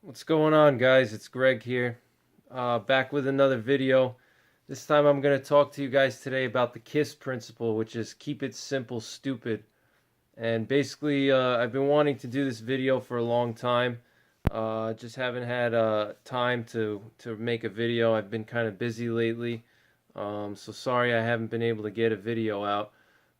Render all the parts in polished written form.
What's going on, guys? It's Greg here, back with another video. This time I'm going to talk to you guys today about the KISS principle, which is keep it simple, stupid. And basically, I've been wanting to do this video for a long time. Just haven't had time to make a video. I've been kind of busy lately, so sorry I haven't been able to get a video out.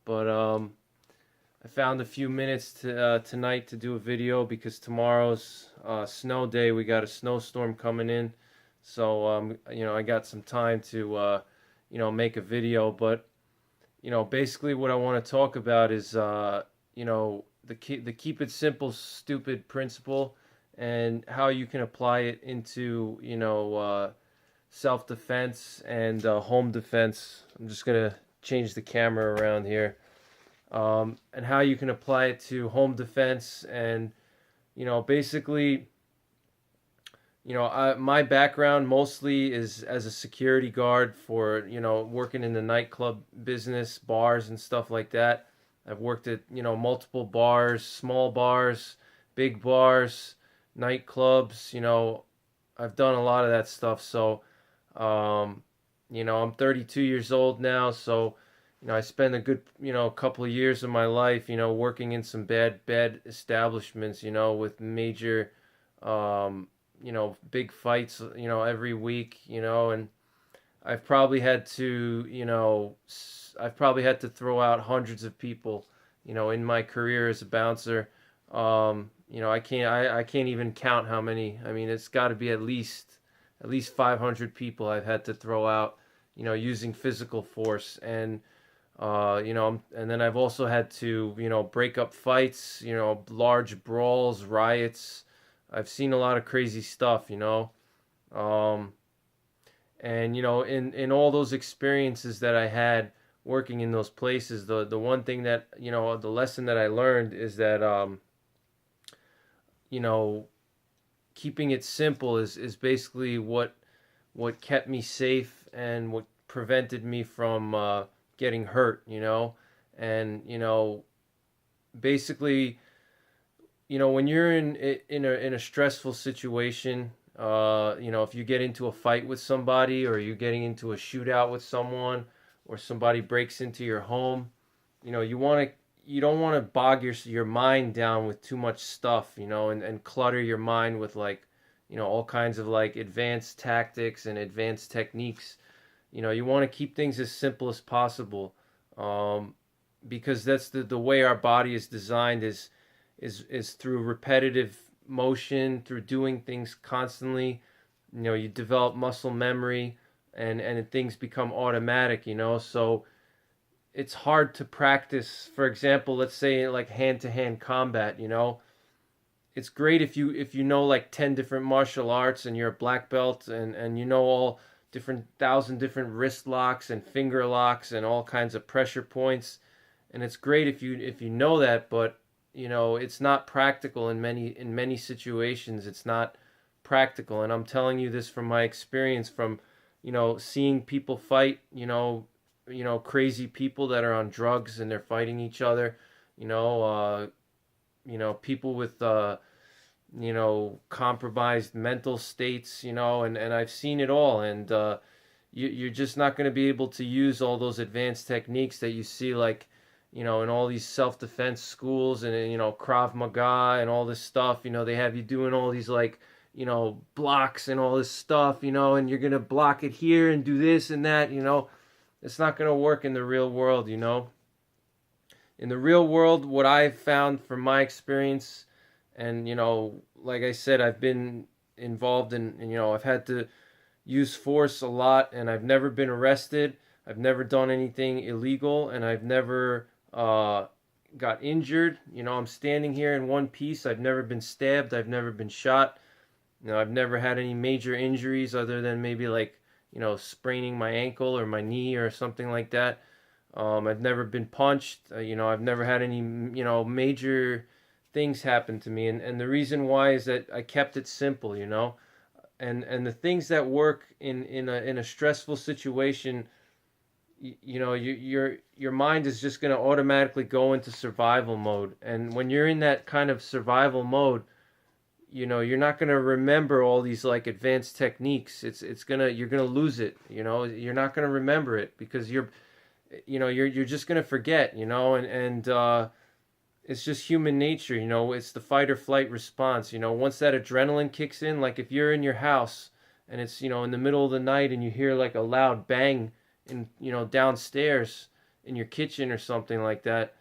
But I found a few minutes tonight to do a video because tomorrow's snow day. We got a snowstorm coming in, so I got some time to make a video. But basically, what I want to talk about is the keep it simple, stupid principle, and how you can apply it into self defense and home defense. I'm just gonna change the camera around here, and how you can apply it to home defense. And basically, my background mostly is as a security guard for working in the nightclub business, bars and stuff like that. I've worked at multiple bars, small bars, big bars, nightclubs. I've done a lot of that stuff. So I'm 32 years old now, so I spent a good, couple of years of my life, working in some bad establishments, with major, big fights, every week, and I've probably had to, I've probably had to throw out hundreds of people, in my career as a bouncer. I can't even count how many. I mean, it's got to be at least 500 people I've had to throw out, using physical force. And and then I've also had to, break up fights, large brawls, riots. I've seen a lot of crazy stuff. Um, and in all those experiences that I had working in those places, the one thing that, the lesson that I learned is that, you know, keeping it simple is basically what kept me safe and what prevented me from getting hurt. And basically, when you're in a stressful situation, if you get into a fight with somebody, or you're getting into a shootout with someone, or somebody breaks into your home, you don't want to bog your mind down with too much stuff, and clutter your mind with, like, all kinds of, like, advanced tactics and advanced techniques. You want to keep things as simple as possible, because that's the way our body is designed, is through repetitive motion, through doing things constantly. You develop muscle memory, and things become automatic. So it's hard to practice. For example, let's say like hand-to-hand combat. It's great if you know like 10 different martial arts, and you're a black belt, and all different thousand different wrist locks and finger locks and all kinds of pressure points. And it's great if you know that, but it's not practical in many situations. It's not practical. And I'm telling you this from my experience, from seeing people fight, crazy people that are on drugs and they're fighting each other, people with compromised mental states, and I've seen it all. And you're just not going to be able to use all those advanced techniques that you see, like, in all these self-defense schools, and Krav Maga and all this stuff. They have you doing all these, like, blocks and all this stuff, and you're going to block it here and do this and that. It's not going to work in the real world. In the real world, what I've found from my experience, and like I said, I've been involved in, I've had to use force a lot, and I've never been arrested. I've never done anything illegal, and I've never got injured. I'm standing here in one piece. I've never been stabbed. I've never been shot. I've never had any major injuries, other than maybe, like, spraining my ankle or my knee or something like that. I've never been punched. I've never had any, major things happen to me. And the reason why is that I kept it simple. And the things that work in a stressful situation, your mind is just going to automatically go into survival mode. And when you're in that kind of survival mode, you know, you're not gonna remember all these like advanced techniques. You're gonna lose it. You know, you're not gonna remember it because you're just gonna forget. You know, and it's just human nature. You know, it's the fight or flight response. You know, once that adrenaline kicks in, like if you're in your house and it's, you know, in the middle of the night and you hear like a loud bang in, you know, downstairs in your kitchen or something like that,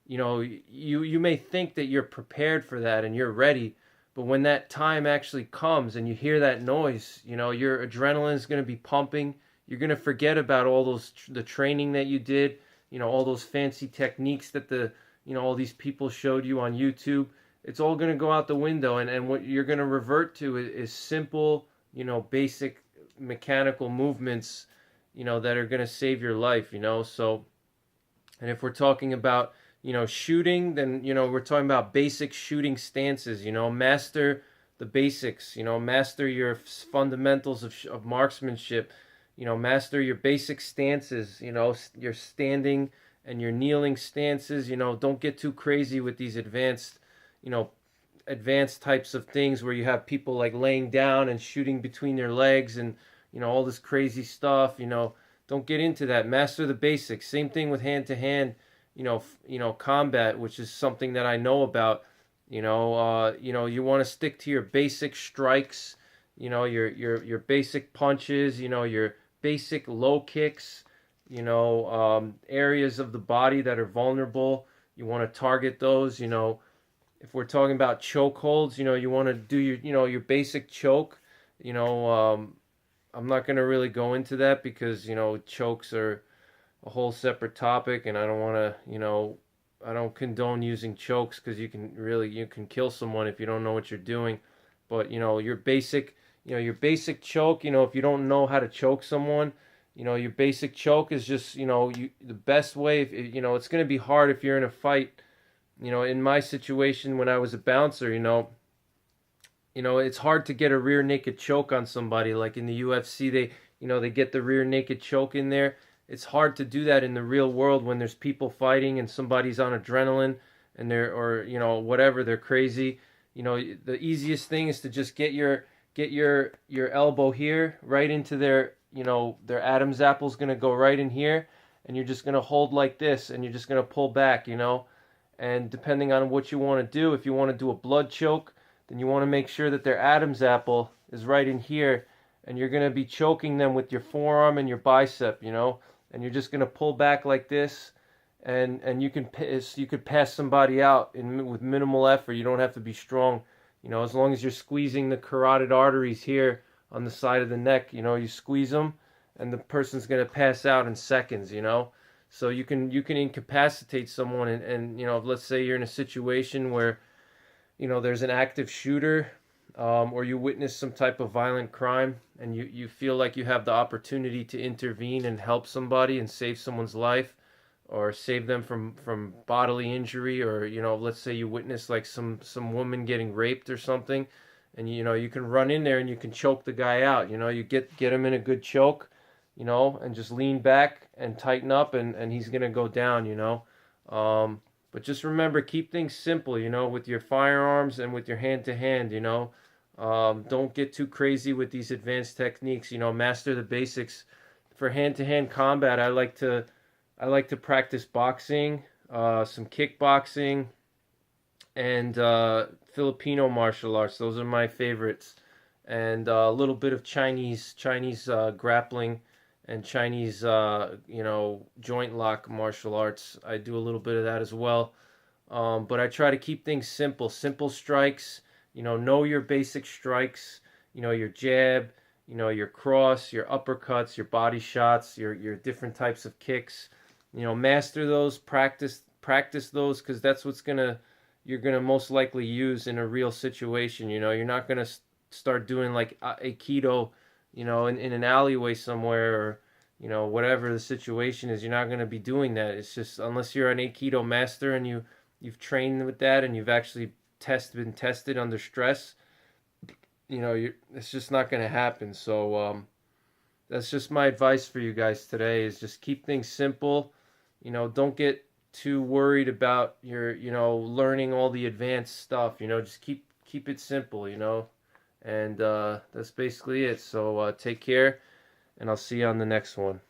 you know, you may think that you're prepared for that and you're ready, but when that time actually comes and you hear that noise, you know, your adrenaline is going to be pumping. You're going to forget about all the training that you did, you know, all those fancy techniques that all these people showed you on YouTube. It's all going to go out the window, and what you're going to revert to is simple, you know, basic mechanical movements, you know, that are going to save your life, you know. So, and if we're talking about, you know, shooting, then, you know, we're talking about basic shooting stances, you know, master the basics, you know, master your fundamentals of marksmanship, you know, master your basic stances, you know, your standing and your kneeling stances, you know, don't get too crazy with these you know, advanced types of things where you have people like laying down and shooting between their legs and, you know, all this crazy stuff, you know, don't get into that. Master the basics. Same thing with hand to hand, combat, which is something that I know about. You want to stick to your basic strikes, you know, your basic punches, you know, your basic low kicks, areas of the body that are vulnerable. You want to target those, you know. If we're talking about choke holds, you know, you want to do your basic choke. I'm not going to really go into that because, you know, chokes are a whole separate topic, and I don't want to, I don't condone using chokes because you can kill someone if you don't know what you're doing. But, your basic choke, if you don't know how to choke someone, your basic choke is just, the best way. It's going to be hard if you're in a fight. In my situation when I was a bouncer, it's hard to get a rear naked choke on somebody. Like in the UFC, they get the rear naked choke in there. It's hard to do that in the real world when there's people fighting and somebody's on adrenaline and whatever, they're crazy. The easiest thing is to just get your elbow here right into their Adam's apple's going to go right in here, and you're just going to hold like this, and you're just going to pull back, and depending on what you want to do, if you want to do a blood choke, then you want to make sure that their Adam's apple is right in here, and you're going to be choking them with your forearm and your bicep, and you're just going to pull back like this, and you could pass somebody out with minimal effort. You don't have to be strong, as long as you're squeezing the carotid arteries here on the side of the neck, you squeeze them, and the person's going to pass out in seconds, So you can incapacitate someone, and let's say you're in a situation where there's an active shooter, or you witness some type of violent crime, and you feel like you have the opportunity to intervene and help somebody and save someone's life, or save them from bodily injury, or let's say you witness like some woman getting raped or something, and you can run in there and you can choke the guy out. You get him in a good choke, and just lean back and tighten up, and he's gonna go down. But just remember, keep things simple, with your firearms and with your hand-to-hand, don't get too crazy with these advanced techniques, master the basics. For hand-to-hand combat, I like to practice boxing, some kickboxing, and Filipino martial arts. Those are my favorites. And a little bit of Chinese grappling and Chinese, joint lock martial arts. I do a little bit of that as well. But I try to keep things simple strikes, know your basic strikes, your jab, your cross, your uppercuts, your body shots, your different types of kicks, master those, practice those, because that's you're gonna most likely use in a real situation. You're not gonna start doing like Aikido, in an alleyway somewhere, or whatever the situation is. You're not going to be doing that. It's just, unless you're an Aikido master and you've trained with that and you've actually been tested under stress, it's just not going to happen. So that's just my advice for you guys today, is just keep things simple. Don't get too worried about your learning all the advanced stuff. Just keep keep it simple, and that's basically it. So take care, and I'll see you on the next one.